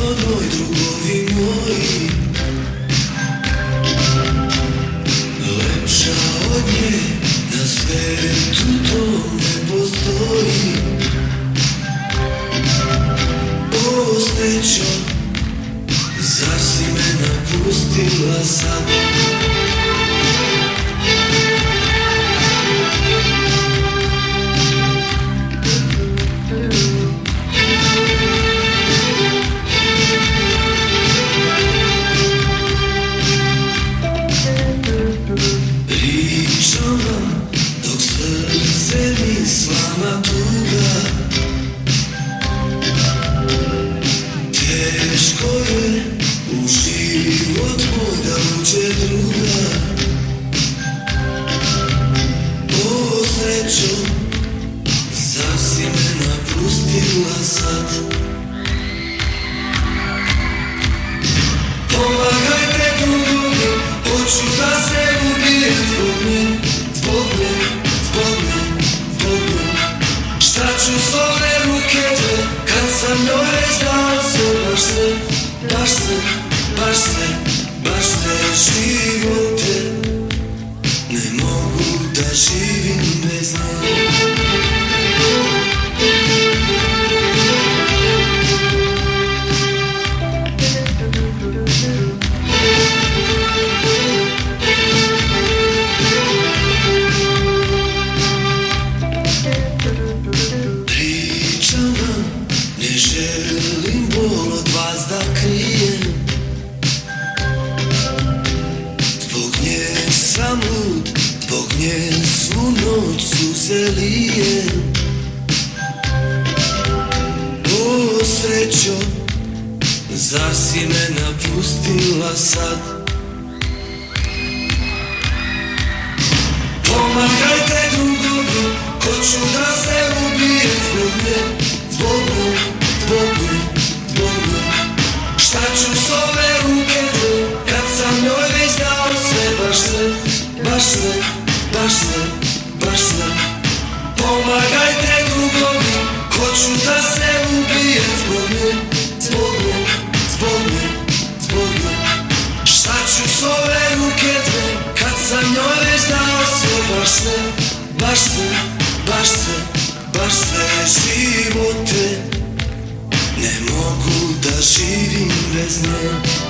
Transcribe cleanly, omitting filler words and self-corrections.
onoj drugovi moji, lepša od nje na svetu to ne postoji. O srećo, zar si me napustila sad? Pričam vam dok srce mi slama tuga, teško je u život moj da uđe druga. O srećo, zar si me napustila sad? Pomagajte drugovi, hoću da se ubijem zbog nje, zbog nje, zbog nje, zbog nje. Šta ću s ove ruke tve, kad sam njoj već dao sve, baš sve, baš sve, baš sve, baš sve živote. Ne mogu da živim bez nje. Pričam vam, ne želim bol od vas da krijem, zbog nje sam lud, zbog nje svu noć suze lijem. O srećo, zar si me napustila sad? Pomagajte drugovi, hoću da se ubijem zbog nje, zbog nje, zbog nje, zbog nje. Šta ću s ove ruke tve, kad sam njoj već dao sve, baš sve, baš sve, baš sve, baš sve. Pomagajte drugovi, hoću da se ubijem zbog nje, zbog nje, zbog nje, zbog nje. Šta ću s ove ruke tve, kad sam njoj već dao sve, baš sve, baš sve, baš sve, baš sve živote. Ne mogu da živim bez nje.